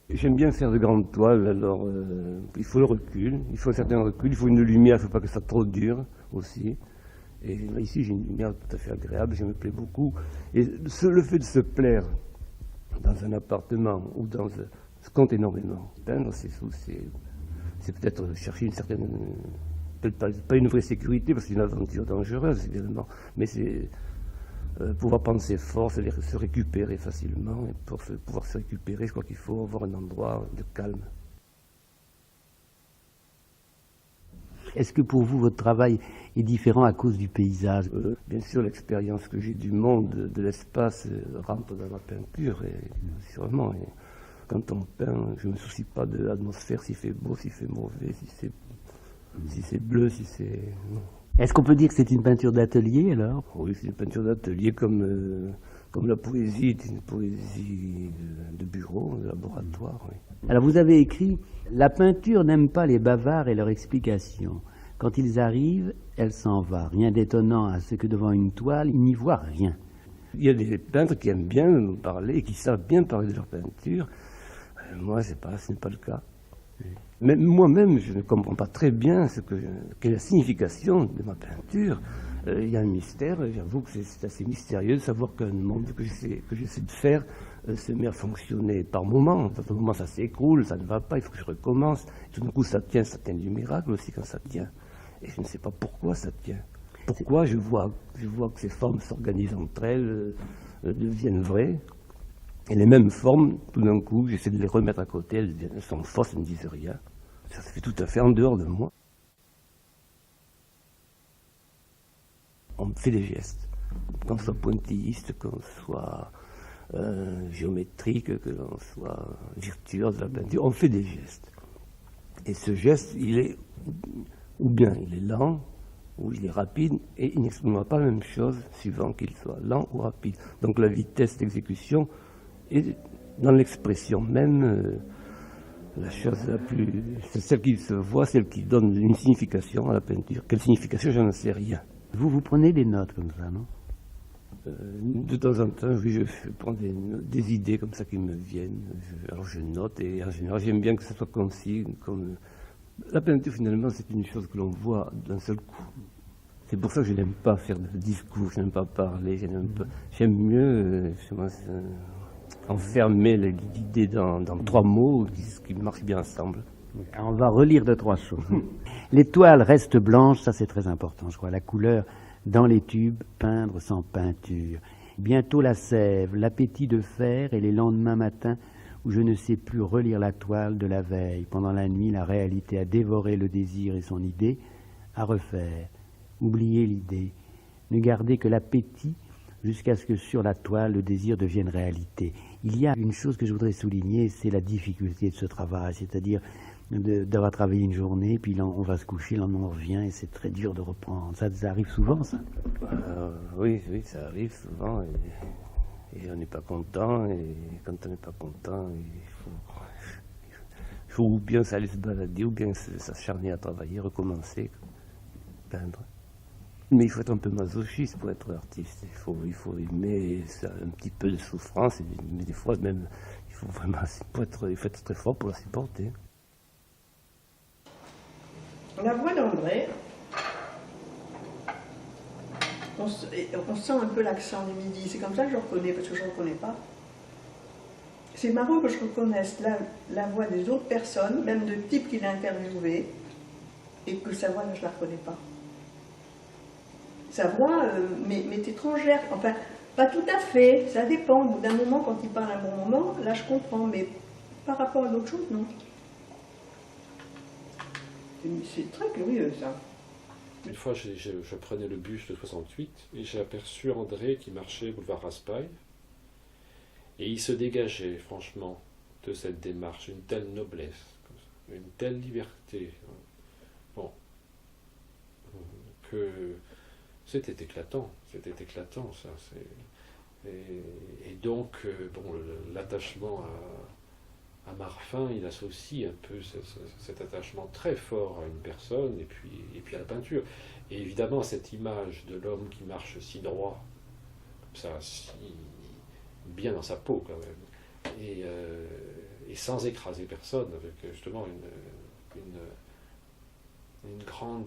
J'aime bien faire de grandes toiles, alors il faut le recul, il faut un certain recul, il faut une lumière, il ne faut pas que ça soit trop dur aussi. Et là, ici, j'ai une lumière tout à fait agréable, je me plais beaucoup. Et le fait de se plaire dans un appartement ou dans ce compte énormément. Peindre, c'est peut-être chercher une certaine, peut-être pas une vraie sécurité, parce que c'est une aventure dangereuse, évidemment, mais c'est pouvoir prendre ses forces, c'est-à-dire se récupérer facilement. Et pour pouvoir se récupérer, je crois qu'il faut avoir un endroit de calme. Est-ce que pour vous, votre travail est différent à cause du paysage? Bien sûr, l'expérience que j'ai du monde, de l'espace, rentre dans ma peinture, et, sûrement. Et quand on peint, je ne me soucie pas de l'atmosphère, s'il fait beau, s'il fait mauvais, si c'est bleu, si c'est... Non. Est-ce qu'on peut dire que c'est une peinture d'atelier alors? Oui, c'est une peinture d'atelier comme la poésie est une poésie de bureau, de laboratoire. Oui. Alors vous avez écrit « La peinture n'aime pas les bavards et leurs explications. Quand ils arrivent, elle s'en va. Rien d'étonnant à ce que devant une toile, ils n'y voient rien. » Il y a des peintres qui aiment bien nous parler et qui savent bien parler de leur peinture. Moi, ce n'est pas le cas. Mais moi-même, je ne comprends pas très bien quelle est la signification de ma peinture. Il y a un mystère, j'avoue que c'est assez mystérieux de savoir qu'un monde que j'essaie de faire se met à fonctionner par moments. À un moment, ça s'écroule, ça ne va pas, il faut que je recommence. Tout d'un coup, ça tient du miracle aussi quand ça tient. Et je ne sais pas pourquoi ça tient. Pourquoi je vois que ces formes s'organisent entre elles, deviennent vraies. Et les mêmes formes, tout d'un coup, j'essaie de les remettre à côté, elles sont fausses, elles ne disent rien. Ça se fait tout à fait en dehors de moi. On fait des gestes, qu'on soit pointilliste, qu'on soit géométrique, que l'on soit virtuose de la peinture, on fait des gestes. Et ce geste, ou bien il est lent, ou il est rapide, et il n'exprime pas la même chose suivant qu'il soit lent ou rapide. Donc la vitesse d'exécution est dans l'expression même, la chose c'est celle qui se voit, celle qui donne une signification à la peinture. Quelle signification, je n'en sais rien. Vous prenez des notes comme ça, non? De temps en temps, oui, je prends des idées comme ça qui me viennent. Alors je note, et en général, j'aime bien que ça soit concis. La peinture, finalement, c'est une chose que l'on voit d'un seul coup. C'est pour ça que je n'aime pas faire de discours, je n'aime pas parler, j'aime mieux enfermer l'idée dans 3 mots qui marchent bien ensemble. On va relire 2-3 choses. Les toiles restent blanches, ça c'est très important, je crois. La couleur dans les tubes, peindre sans peinture. Bientôt la sève, l'appétit de faire et les lendemains matins où je ne sais plus relire la toile de la veille. Pendant la nuit, la réalité a dévoré le désir et son idée à refaire. Oublier l'idée, ne garder que l'appétit jusqu'à ce que sur la toile, le désir devienne réalité. Il y a une chose que je voudrais souligner, c'est la difficulté de ce travail, c'est-à-dire d'avoir travaillé une journée, puis on va se coucher, là on revient, et c'est très dur de reprendre. Ça arrive souvent, ça? Oui, ça arrive souvent, et on n'est pas content, et quand on n'est pas content, il faut ou bien s'aller se balader, ou bien s'acharner à travailler, recommencer, peindre. Mais il faut être un peu masochiste pour être artiste. Il faut aimer ça, un petit peu de souffrance, mais des fois même, il faut être très fort pour la supporter. La voix d'André, on sent un peu l'accent du midi. C'est comme ça que je reconnais, parce que je ne reconnais pas. C'est marrant que je reconnaisse la voix des autres personnes, même de types qu'il a interviewés, et que sa voix, je ne la reconnais pas. Sa voix m'est étrangère, enfin, pas tout à fait, ça dépend. Au bout d'un moment, quand il parle un bon moment, là je comprends, mais par rapport à d'autres choses, non. C'est très curieux, ça. Une fois, je prenais le bus de 68 et j'ai aperçu André qui marchait boulevard Raspail. Et il se dégageait, franchement, de cette démarche, une telle noblesse, une telle liberté. Bon, que c'était éclatant, ça. Et donc, bon, l'attachement à Marfin, il associe un peu cet attachement très fort à une personne et puis à la peinture. Et évidemment, cette image de l'homme qui marche si droit, comme ça, si bien dans sa peau quand même. et sans écraser personne, avec justement une grand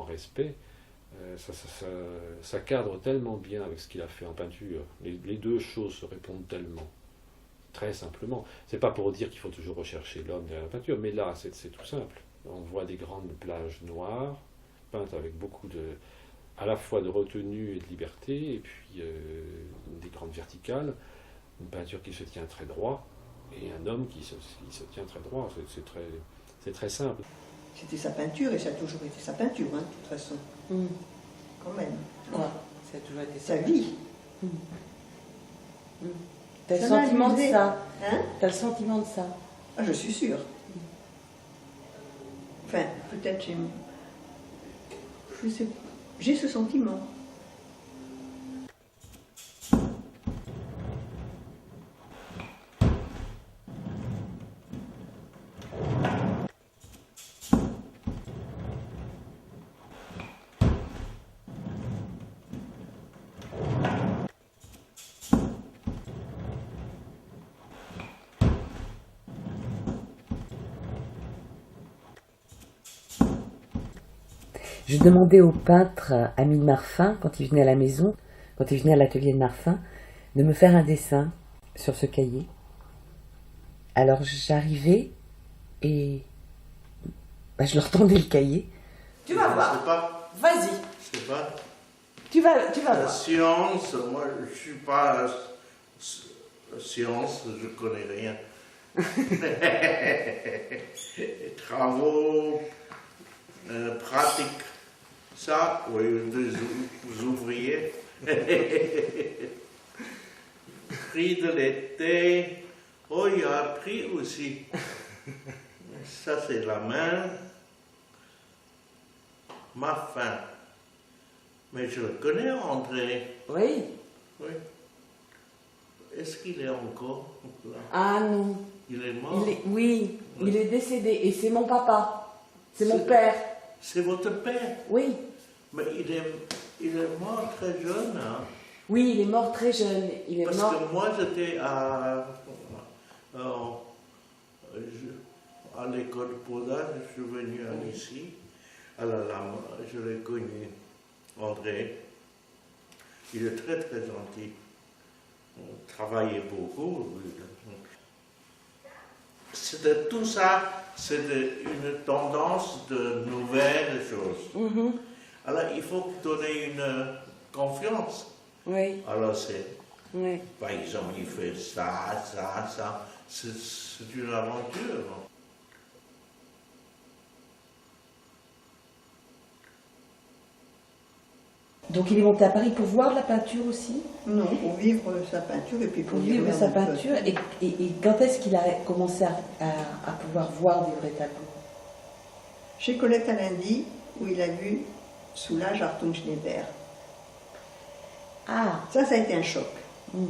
respect. Ça cadre tellement bien avec ce qu'il a fait en peinture. Les deux choses se répondent tellement, très simplement. C'est pas pour dire qu'il faut toujours rechercher l'homme derrière la peinture, mais là, c'est tout simple. On voit des grandes plages noires, peintes avec beaucoup à la fois de retenue et de liberté, et puis des grandes verticales, une peinture qui se tient très droit, et un homme qui se tient très droit. C'est très simple. C'était sa peinture, et ça a toujours été sa peinture, hein, de toute façon. Quand même. Ouais, ça a toujours été sa vie. T'as le Ça m'a sentiment de amusé. ça. Hein? T'as le sentiment de ça. Ah, je suis sûre. Enfin, peut-être je sais, j'ai ce sentiment. Je demandais au peintre ami de Marfin, quand il venait à la maison, quand il venait à l'atelier de Marfin, de me faire un dessin sur ce cahier. Alors j'arrivais et je leur tendais le cahier. Tu vas voir. C'est pas. Vas-y. C'est pas. Tu vas La voir. science, moi je suis pas. Science, je connais rien. Travaux, pratiques. Ça, oui, des ouvriers. Prix de l'été. Oh, il y a un prix aussi. Ça, c'est la main. Ma fin. Mais je le connais, André. Oui. Oui. Est-ce qu'il est encore là? Ah non. Il est mort? Oui, il est décédé et c'est mon papa. C'est mon père. C'est votre père? Oui. Mais il est mort très jeune. Hein? Oui, il est mort très jeune. Il est Parce mort. que moi, j'étais à l'école de Poda, je suis venu ici. Alors là, je l'ai connu, André. Il est très très gentil. On travaillait beaucoup. C'était tout ça, c'était une tendance de nouvelles choses. Alors il faut donner une confiance. Oui, Alors c'est, oui. par exemple, il fait ça. C'est une aventure. Donc il est monté à Paris pour voir de la peinture aussi? Non, pour vivre sa peinture et puis Pour dire vivre merde sa un peu. peinture. Et quand est-ce qu'il a commencé à pouvoir voir des vrais tableaux? Chez Colette à lundi, où il a vu Soulage Hartung Schneider. Ah. Ça a été un choc. Mm.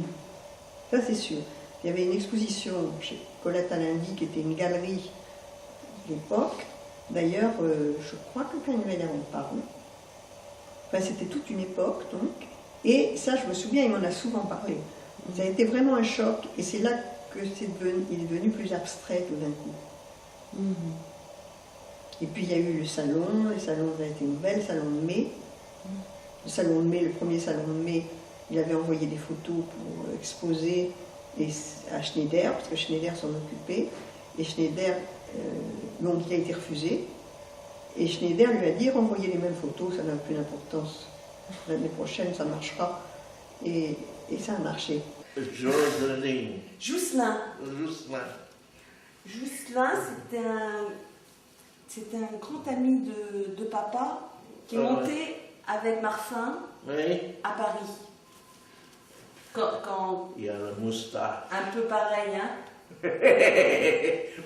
Ça, c'est sûr. Il y avait une exposition chez Colette à lundi qui était une galerie d'époque. D'ailleurs, je crois que quand il en parle. Enfin, c'était toute une époque, donc. Et ça, je me souviens, il m'en a souvent parlé. Ça a été vraiment un choc. Et c'est là que il est devenu plus abstrait tout d'un coup. Et puis, il y a eu le salon. Les salons ont été nouvelles, le salon de mai. Le salon de mai, le premier salon de mai, il avait envoyé des photos pour exposer à Schneider, parce que Schneider s'en occupait. Et Schneider, donc il a été refusé. Et Schneider lui a dit, renvoyez les mêmes photos, ça n'a plus d'importance. L'année prochaine, ça marchera. Et ça a marché. Joseline. Jousselin. Jousselin. Jousselin, c'était un grand ami de papa qui est monté avec Marfin Oui. à Paris. Quand Il y a la moustache. un peu pareil, hein.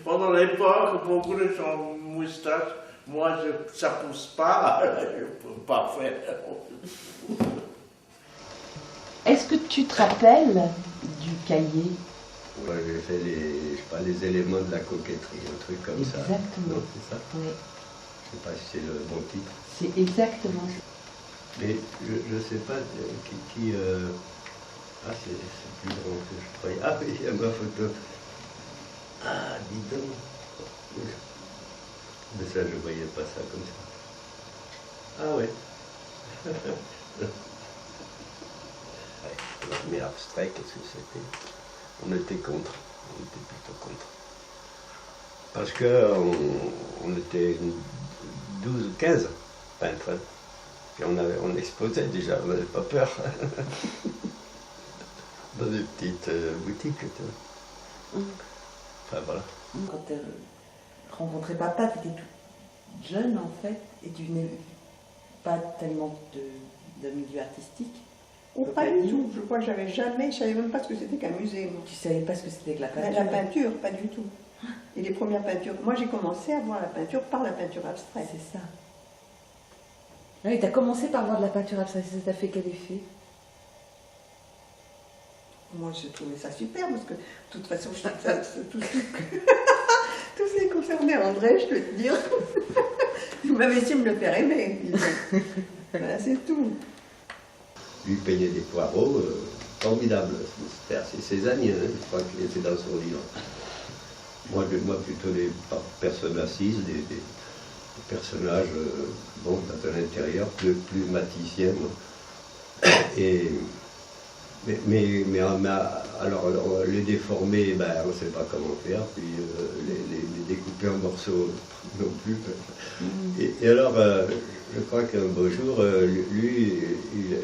Pendant l'époque, beaucoup de gens ont une moustache. Moi, ça pousse pas, je ne peux pas faire. Est-ce que tu te rappelles du cahier? Ouais, j'ai fait les éléments de la coquetterie, un truc comme ça. Exactement. Non, c'est ça? Oui, Je sais pas si c'est le bon titre. c'est exactement ça. Mais je sais pas qui ah, c'est plus grand que je croyais. Ah oui, il y a ma photo. évident. Mais ça, je ne voyais pas ça comme ça. Ah ouais. Mais abstrait, qu'est-ce que c'était? On était contre. On était plutôt contre. Parce qu'on était 12 ou 15 peintres. Et on exposait déjà, on n'avait pas peur. Dans des petites boutiques. Tu vois. Enfin voilà. Quand tu rencontrais papa, tu étais toute jeune en fait, et tu venais pas tellement de milieu artistique. Oh, pas du tout. Je crois que je savais même pas ce que c'était qu'un musée. Moi. Tu savais pas ce que c'était que la peinture? La peinture, pas du tout. Et les premières peintures. Moi, j'ai commencé à voir la peinture par la peinture abstraite. C'est ça. Oui, tu as commencé par voir de la peinture abstraite, ça t'a fait quel effet? Moi, j'ai trouvé ça super, parce que de toute façon, tout ce qui concernait André, je peux te dire, vous m'avez essayé de me le faire aimer. Voilà, c'est tout. Lui peignait des poireaux, formidables. C'était assez césanien, hein, je crois qu'il était dans son livre. Moi plutôt des personnes assises, des personnages bon, dans un intérieur plus maticien. Et, alors les déformer, ben, on ne sait pas comment faire, puis les découper en morceaux non plus. Et alors, je crois qu'un beau jour, lui,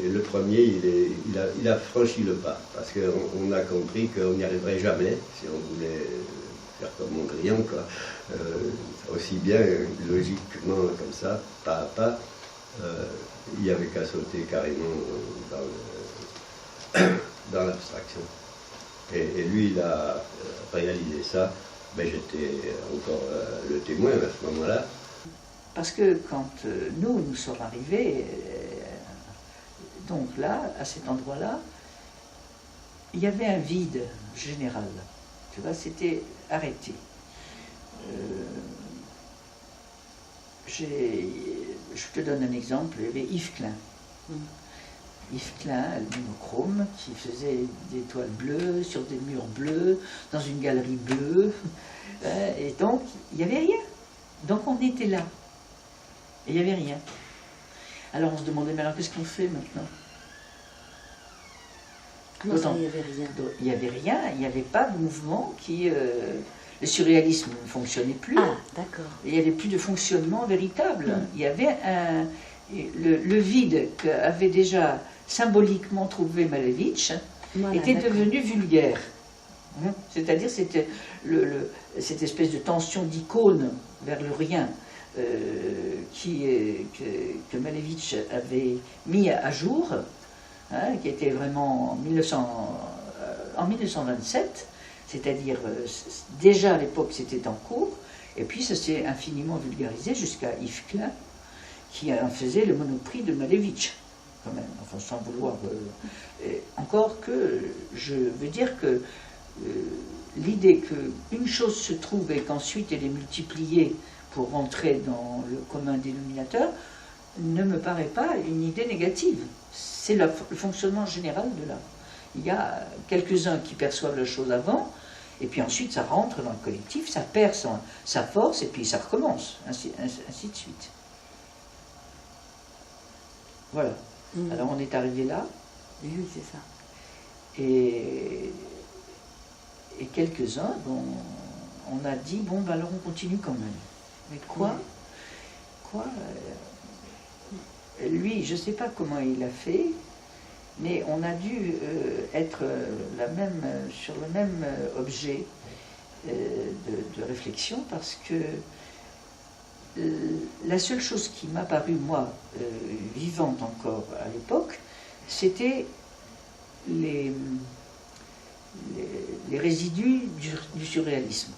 le premier, il a franchi le pas, parce qu'on a compris qu'on n'y arriverait jamais si on voulait faire comme Mondrian, quoi. Aussi bien, logiquement, comme ça, pas à pas, il n'y avait qu'à sauter carrément dans l'abstraction. Et lui, il a réalisé ça, mais j'étais encore le témoin à ce moment-là. Parce que quand nous sommes arrivés, donc là, à cet endroit-là, il y avait un vide général. Tu vois, c'était arrêté. Je te donne un exemple, il y avait Yves Klein. Yves Klein, le monochrome, qui faisait des toiles bleues sur des murs bleus, dans une galerie bleue. Et donc, il n'y avait rien. Donc on était là. Et il n'y avait rien. Alors on se demandait, mais alors qu'est-ce qu'on fait maintenant? Comment ça, il n'y avait rien? Il n'y avait rien, il n'y avait pas de mouvement qui... le surréalisme ne fonctionnait plus. Ah, d'accord. Il n'y avait plus de fonctionnement véritable. Il y avait le vide qu'avait déjà symboliquement trouvé Malevich était devenu vulgaire. C'est-à-dire c'était cette espèce de tension d'icône vers le rien que Malevich avait mis à jour, qui était vraiment en 1927, c'est-à-dire déjà à l'époque c'était en cours, et puis ça s'est infiniment vulgarisé jusqu'à Yves Klein, qui en faisait le monoprix de Malevich, quand même, enfin sans vouloir... encore que je veux dire que l'idée qu'une chose se trouve et qu'ensuite elle est multipliée pour rentrer dans le commun dénominateur ne me paraît pas une idée négative. C'est le fonctionnement général de l'art. Il y a quelques-uns qui perçoivent la chose avant, et puis ensuite ça rentre dans le collectif, ça perd sa force, et puis ça recommence, ainsi de suite. Voilà. Alors on est arrivé là. Oui, c'est ça. Et quelques-uns, bon, on a dit, bon, ben alors on continue quand même. Mais quoi? Lui, je ne sais pas comment il a fait, mais on a dû être sur le même objet de réflexion, parce que la seule chose qui m'a paru, moi, vivante encore à l'époque, c'était les résidus du surréalisme.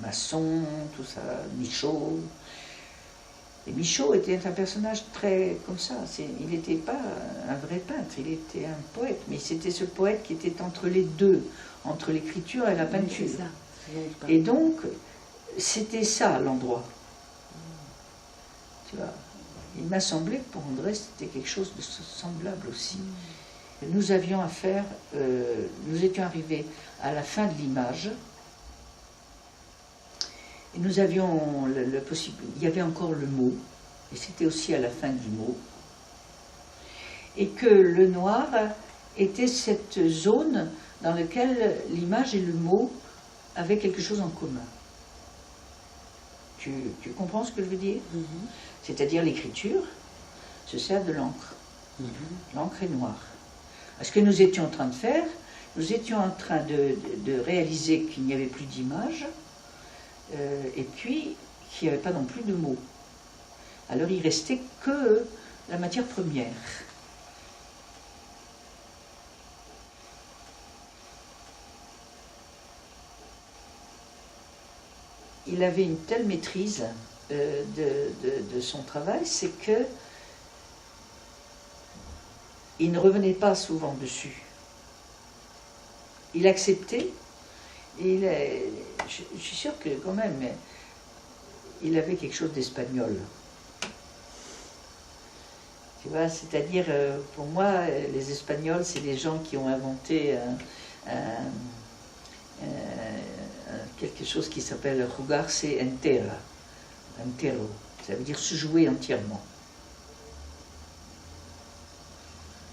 Masson, tout ça, Michaud. Et Michaud était un personnage très comme ça. Il n'était pas un vrai peintre, il était un poète, mais c'était ce poète qui était entre les deux, entre l'écriture et la peinture. Oui, c'est ça. Et donc, c'était ça l'endroit. Tu vois, il m'a semblé que pour André, c'était quelque chose de semblable aussi. Nous avions affaire, nous étions arrivés à la fin de l'image, Et nous avions il y avait encore le mot, et c'était aussi à la fin du mot, et que le noir était cette zone dans laquelle l'image et le mot avaient quelque chose en commun. Tu comprends ce que je veux dire? C'est-à-dire l'écriture se sert de l'encre. L'encre est noire. Ce que nous étions en train de faire, nous étions en train de réaliser qu'il n'y avait plus d'image, et puis qu'il n'y avait pas non plus de mots. Alors il restait que la matière première. Il avait une telle maîtrise de son travail, c'est que il ne revenait pas souvent dessus. Il acceptait, et je suis sûre que quand même, il avait quelque chose d'espagnol. Tu vois, c'est-à-dire, pour moi, les Espagnols, c'est les gens qui ont inventé quelque chose qui s'appelle jugarse entera, entero. Ça veut dire se jouer entièrement.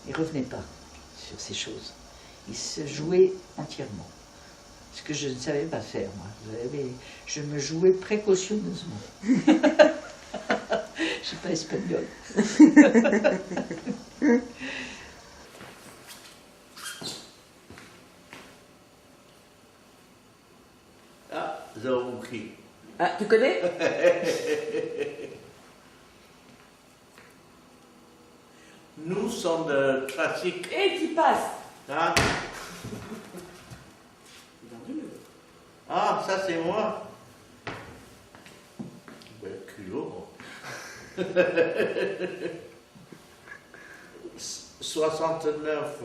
Il ne revenait pas sur ces choses. Il se jouait entièrement. Ce que je ne savais pas faire, moi. Je me jouais précautionneusement. Je ne suis pas espagnole. Ah, Zawuki. Ah, tu connais? Nous sommes de classiques. Et qui passe? Hein? Ah, ça c'est moi. Ben, culot. 69.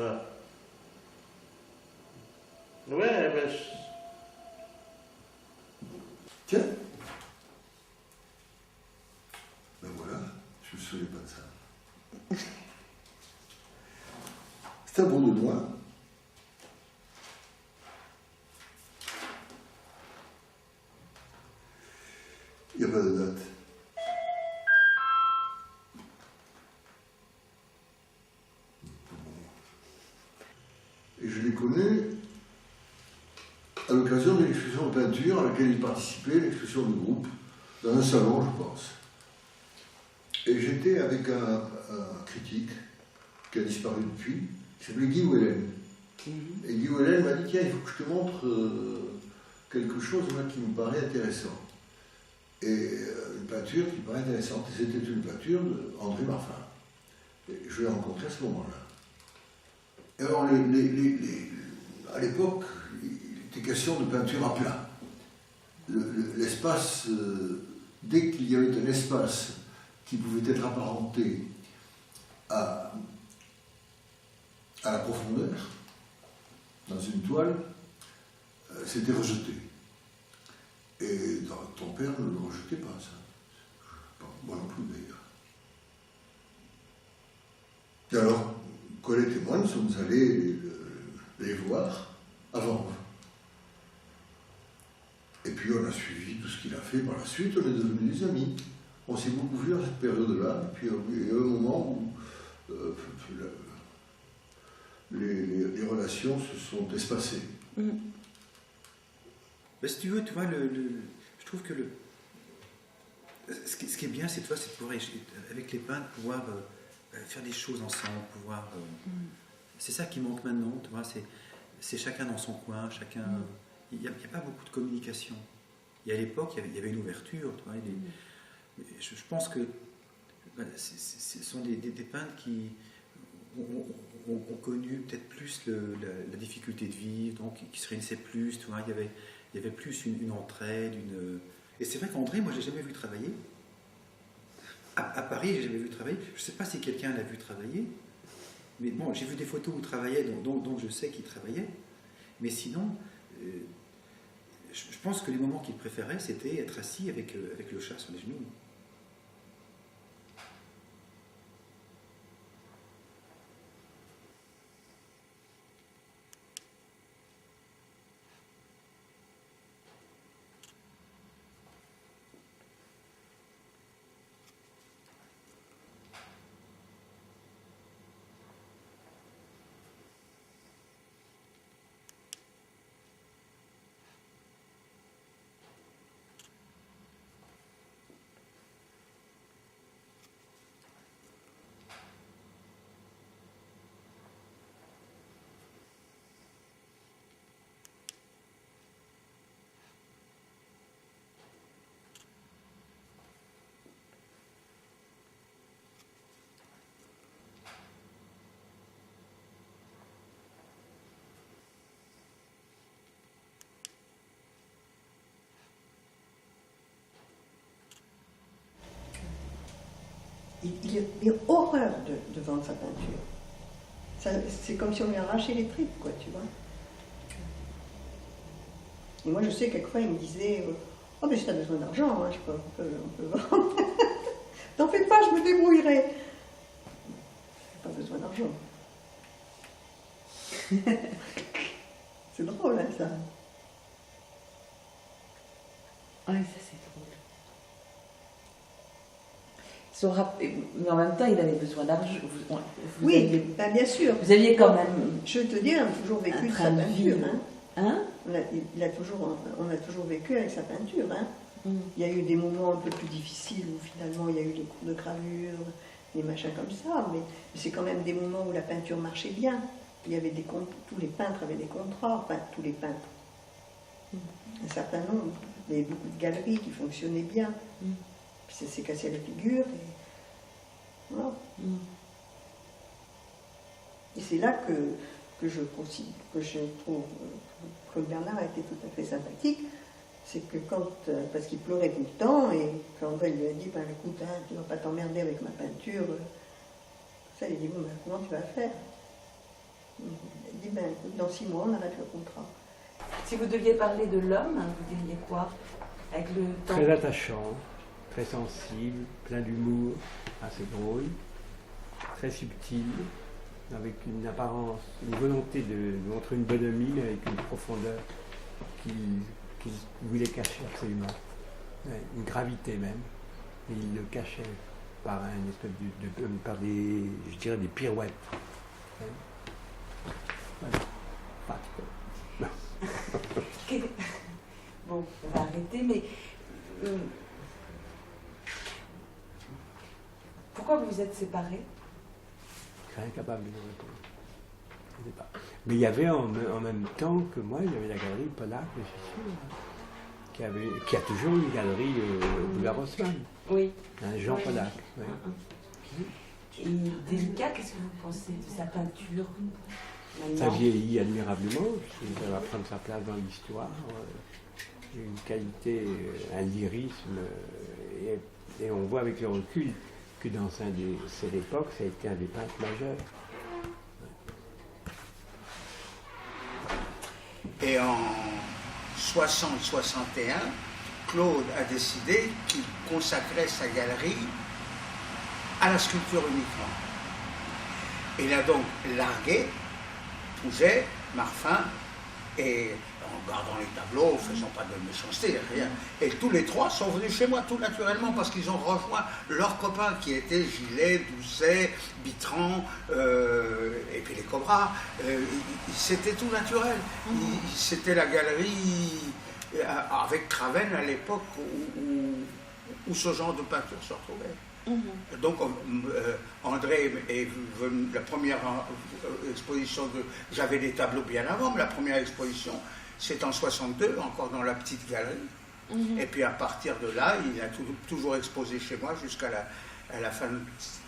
Ouais, mais... Tiens. Ben voilà, je ne me souviens pas de ça. C'est un bon de noix. Il n'y a pas de date. Et je l'ai connu à l'occasion d'une exposition de peinture à laquelle il participait, l'exposition de groupe, dans un salon, je pense. Et j'étais avec un critique qui a disparu depuis, qui s'appelait Guy Wellen. Et Guy Wellen m'a dit, tiens, il faut que je te montre quelque chose là, qui me paraît intéressant. Et une peinture qui me paraît intéressante. Et c'était une peinture d'André Marfin. Et je l'ai rencontré à ce moment-là. Et alors, à l'époque, il était question de peinture à plat. L'espace, dès qu'il y avait un espace qui pouvait être apparenté à la profondeur, dans une toile, c'était rejeté. Et ton père ne le rejetait pas, ça. Moi non plus, d'ailleurs. Et alors, Colette et moi, nous sommes allés les voir avant. Et puis on a suivi tout ce qu'il a fait par la suite, on est devenus des amis. On s'est beaucoup vus à cette période-là, et puis il y a eu un moment où les relations se sont espacées. Ben, si tu veux, tu vois, je trouve que ce qui est bien, c'est de pouvoir, avec les peintres, pouvoir faire des choses ensemble, pouvoir... C'est ça qui manque maintenant, tu vois, c'est chacun dans son coin, chacun... Il n'y a pas beaucoup de communication. Et à l'époque, il y avait une ouverture, tu vois, je pense que ce sont des peintres qui ont connu peut-être plus la difficulté de vivre, donc qui se réunissaient plus, tu vois, il y avait plus une entraide, Et c'est vrai qu'André, moi, je l'ai jamais vu travailler. À Paris, je l'ai jamais vu travailler. Je ne sais pas si quelqu'un l'a vu travailler, mais bon, j'ai vu des photos où il travaillait, donc je sais qu'il travaillait. Mais sinon, je pense que les moments qu'il préférait, c'était être assis avec le chat sur les genoux. il a horreur de vendre sa peinture. C'est comme si on lui arrachait les tripes, quoi, tu vois. Et moi, je sais, quelquefois, il me disait oh, mais si t'as besoin d'argent, hein, on peut vendre. T'en fais pas, je me débrouillerai. J'ai pas besoin d'argent. C'est drôle, hein, ça. Ah, ça, c'est drôle. Mais en même temps, il avait besoin d'argent. Oui, ben, bien sûr. Vous aviez quand même. Je veux te dire, on a toujours vécu de sa peinture. Hein? On a toujours vécu avec sa peinture. Hein. Il y a eu des moments un peu plus difficiles où finalement il y a eu des cours de gravure, des machins comme ça, mais c'est quand même des moments où la peinture marchait bien. Il y avait tous les peintres avaient des contrats, enfin tous les peintres. Un certain nombre. Il y avait beaucoup de galeries qui fonctionnaient bien. Puis ça s'est cassé la figure. Et voilà. Et c'est là que je trouve que Bernard a été tout à fait sympathique. C'est que parce qu'il pleurait tout le temps, et quand André lui a dit, ben écoute, hein, tu ne vas pas t'emmerder avec ma peinture, ça, il a dit, bon, ben, comment tu vas faire? Il a dit, ben écoute, dans 6 mois, on arrête le contrat. Si vous deviez parler de l'homme, vous diriez quoi? Avec le temps. Très attachant, très sensible, plein d'humour, assez drôle, très subtil, avec une apparence, une volonté de montrer une bonhomie, mais avec une profondeur qu'il voulait cacher absolument. Ouais, une gravité même. Et il le cachait par une espèce par des, je dirais, des pirouettes. Ouais. Voilà. Bon, on va arrêter, mais pourquoi vous vous êtes séparés? Je suis incapable de vous répondre. Je ne sais pas. Mais il y avait en même temps que moi, il y avait la galerie Polak, je suis sûr, qui a toujours une galerie Boulevard Haussmann. Oui. Jean Polak. Oui. Et délicat, qu'est-ce que vous pensez de sa peinture maintenant? Ça vieillit admirablement, ça va prendre sa place dans l'histoire. Une qualité, un lyrisme, et on voit avec le recul que dans cette époque, ça a été un des peintres majeurs. Et en 60-61, Claude a décidé qu'il consacrait sa galerie à la sculpture uniquement. Il a donc largué Pouget, Marfin, et en gardant les tableaux, faisant pas de méchanceté, rien. Et tous les trois sont venus chez moi tout naturellement parce qu'ils ont rejoint leurs copains qui étaient Gillet, Doucet, Bitran, et puis les Cobras. C'était tout naturel. C'était la galerie avec Craven à l'époque où ce genre de peinture se retrouvait. Donc André est venu, la première exposition j'avais des tableaux bien avant, mais la première exposition c'est en 62, encore dans la petite galerie. Et puis à partir de là, il a toujours exposé chez moi jusqu'à la fin de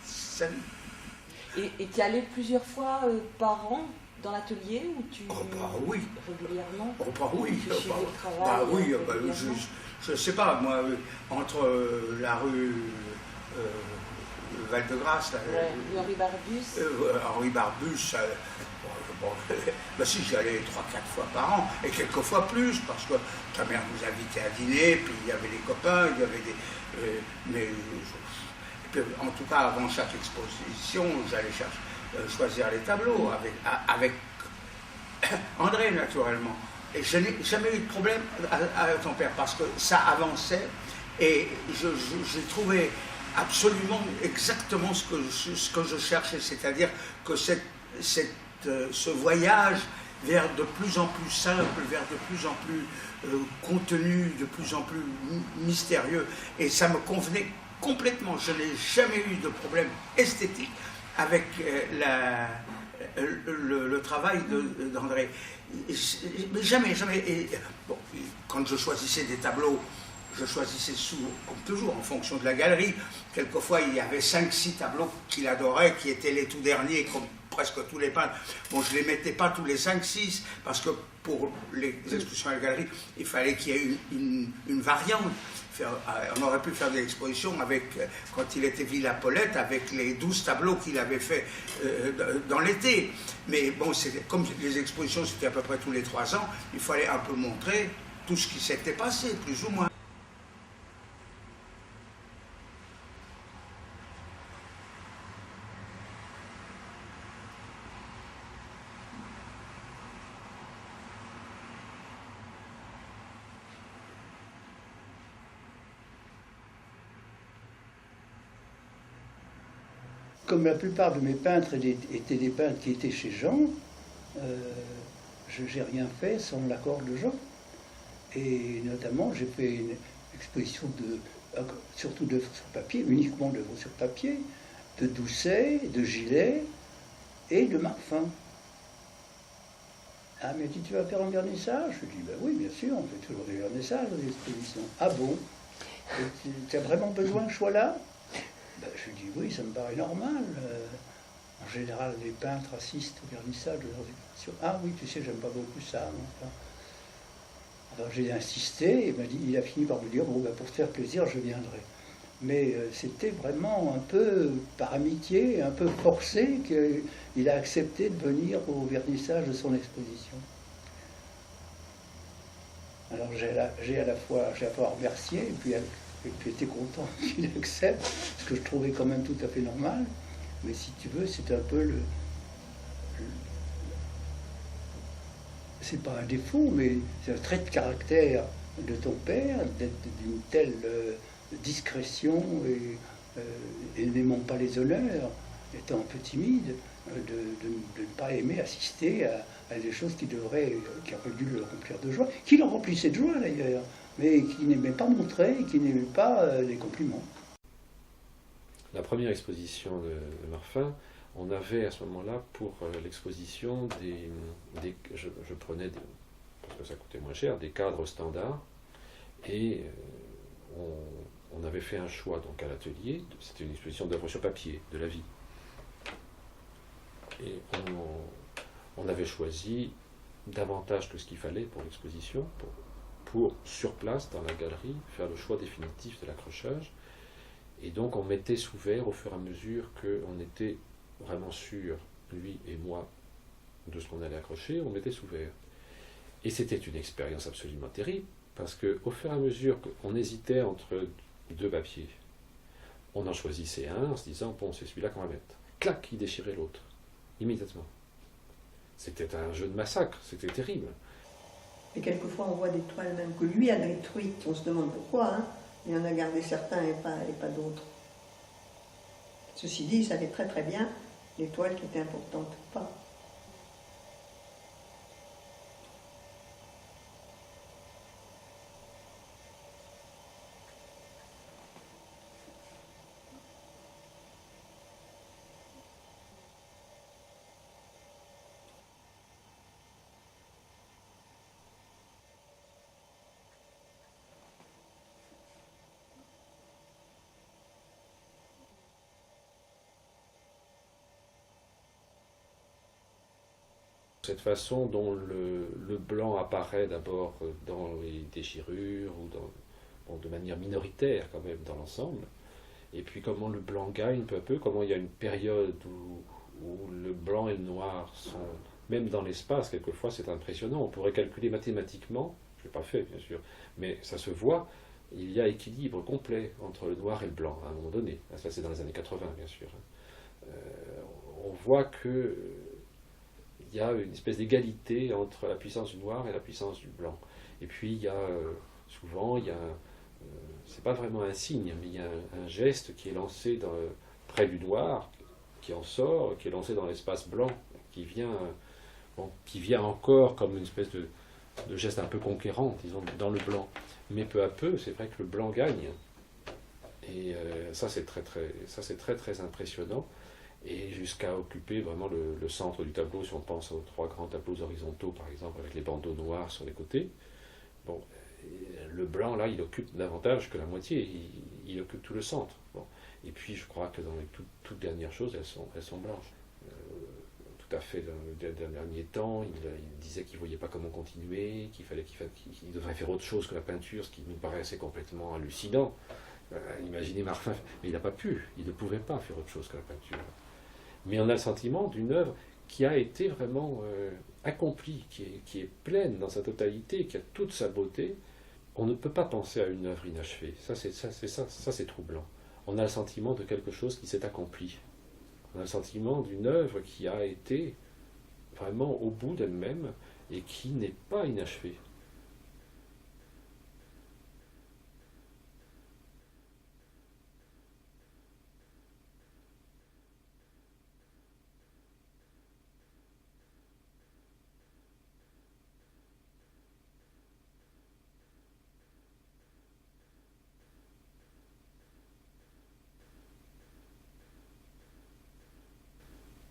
scène. Et tu y allais plusieurs fois par an dans l'atelier ou tu oui. Régulièrement? Oui. Je sais pas, moi, entre la rue Val-de-Grâce, Henri Barbus. Henri Barbus, ben si, j'y allais 3-4 fois par an, et quelques fois plus, parce que ta mère nous invitait à dîner, puis il y avait les copains, il y avait des... puis, en tout cas, avant chaque exposition, j'allais choisir les tableaux avec André, naturellement. Et je n'ai jamais eu de problème avec ton père, parce que ça avançait, et j'ai trouvé absolument exactement ce que je cherchais, c'est-à-dire que ce voyage vers de plus en plus simple, vers de plus en plus contenu, de plus en plus mystérieux, et ça me convenait complètement. Je n'ai jamais eu de problème esthétique avec le travail d'André. Jamais. Et, bon, quand je choisissais des tableaux, je choisissais comme toujours, en fonction de la galerie. Quelquefois, il y avait 5-6 tableaux qu'il adorait, qui étaient les tout derniers, comme presque tous les peintres. Bon, je ne les mettais pas tous les 5-6, parce que pour les expositions à la galerie, il fallait qu'il y ait une variante. Il on aurait pu faire des expositions avec, quand il était Villa Paulette, avec les 12 tableaux qu'il avait fait dans l'été. Mais bon, comme les expositions c'était à peu près tous les 3 ans, il fallait un peu montrer tout ce qui s'était passé, plus ou moins. Comme la plupart de mes peintres étaient des peintres qui étaient chez Jean, je n'ai rien fait sans l'accord de Jean. Et notamment, j'ai fait une exposition surtout d'œuvres sur papier, uniquement d'œuvres sur papier, de Doucet, de Gillet et de Marfin. Ah, mais tu vas faire un vernissage? Je dis, ben oui, bien sûr, on fait toujours des vernissages, des expositions. Ah bon? Tu as vraiment besoin que je sois là? Ben, je dis oui, ça me paraît normal. En général, les peintres assistent au vernissage de leurs expositions. Ah oui, tu sais, j'aime pas beaucoup ça. Enfin. Alors j'ai insisté, et il a fini par me dire, bon, ben, pour te faire plaisir, je viendrai. Mais c'était vraiment un peu par amitié, un peu forcé qu'il a accepté de venir au vernissage de son exposition. Alors j'ai à la fois remercié, et puis j'étais content qu'il accepte, ce que je trouvais quand même tout à fait normal. Mais si tu veux, c'est un peu c'est pas un défaut, mais c'est un trait de caractère de ton père, d'être d'une telle discrétion et n'aimant pas les honneurs, étant un peu timide, de ne pas aimer assister à des choses qui auraient dû le remplir de joie, qui le remplissaient de joie d'ailleurs, mais qui n'aimait pas montrer, qui n'aimait pas les compliments. La première exposition de Marfin, on avait à ce moment-là, pour l'exposition, je prenais, parce que ça coûtait moins cher, des cadres standards, et on avait fait un choix donc à l'atelier, c'était une exposition d'œuvres sur papier, de la vie. Et on avait choisi davantage que ce qu'il fallait pour l'exposition, pour sur place, dans la galerie, faire le choix définitif de l'accrochage. Et donc on mettait sous verre au fur et à mesure qu'on était vraiment sûr, lui et moi, de ce qu'on allait accrocher, on mettait sous verre. Et c'était une expérience absolument terrible, parce qu'au fur et à mesure qu'on hésitait entre 2 papiers, on en choisissait un en se disant, bon, c'est celui-là qu'on va mettre. Clac, il déchirait l'autre, immédiatement. C'était un jeu de massacre, c'était terrible. Et quelquefois on voit des toiles même que lui a détruites, on se demande pourquoi, hein. Il en a gardé certains et pas d'autres. Ceci dit, il savait très très bien les toiles qui étaient importantes ou pas. Cette façon dont le blanc apparaît d'abord dans les déchirures, ou de manière minoritaire quand même dans l'ensemble, et puis comment le blanc gagne peu à peu, comment il y a une période où le blanc et le noir sont, même dans l'espace, quelquefois c'est impressionnant, on pourrait calculer mathématiquement, je ne l'ai pas fait bien sûr, mais ça se voit, il y a équilibre complet entre le noir et le blanc à un moment donné, ça c'est dans les années 80 bien sûr. On voit que il y a une espèce d'égalité entre la puissance du noir et la puissance du blanc. Et puis il y a souvent, c'est pas vraiment un signe, mais il y a un geste qui est lancé près du noir, qui en sort, qui est lancé dans l'espace blanc, qui vient encore comme une espèce de geste un peu conquérant, disons, dans le blanc. Mais peu à peu, c'est vrai que le blanc gagne. Et ça c'est très impressionnant. Et jusqu'à occuper vraiment le centre du tableau, si on pense aux 3 grands tableaux horizontaux, par exemple, avec les bandeaux noirs sur les côtés. Bon, le blanc, là, il occupe davantage que la moitié, il occupe tout le centre. Bon. Et puis, je crois que dans les toutes dernières choses, elles sont blanches. En tout tout à fait dans les derniers temps. Il disait qu'il ne voyait pas comment continuer, qu'il devrait faire autre chose que la peinture, ce qui nous paraissait complètement hallucinant. Imaginez Marfin, mais il n'a pas pu, il ne pouvait pas faire autre chose que la peinture. Mais on a le sentiment d'une œuvre qui a été vraiment accomplie, qui est pleine dans sa totalité, qui a toute sa beauté. On ne peut pas penser à une œuvre inachevée. Ça, c'est troublant. On a le sentiment de quelque chose qui s'est accompli. On a le sentiment d'une œuvre qui a été vraiment au bout d'elle-même et qui n'est pas inachevée.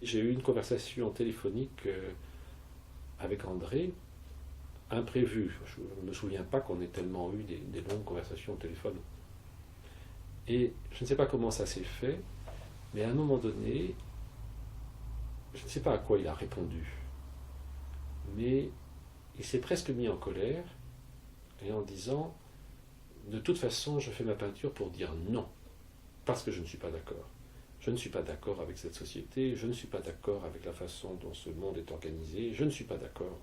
J'ai eu une conversation téléphonique avec André, imprévue. Je ne me souviens pas qu'on ait tellement eu des longues conversations au téléphone. Et je ne sais pas comment ça s'est fait, mais à un moment donné, je ne sais pas à quoi il a répondu, mais il s'est presque mis en colère, et en disant, de toute façon, je fais ma peinture pour dire non, parce que je ne suis pas d'accord. Je ne suis pas d'accord avec cette société, je ne suis pas d'accord avec la façon dont ce monde est organisé, je ne suis pas d'accord.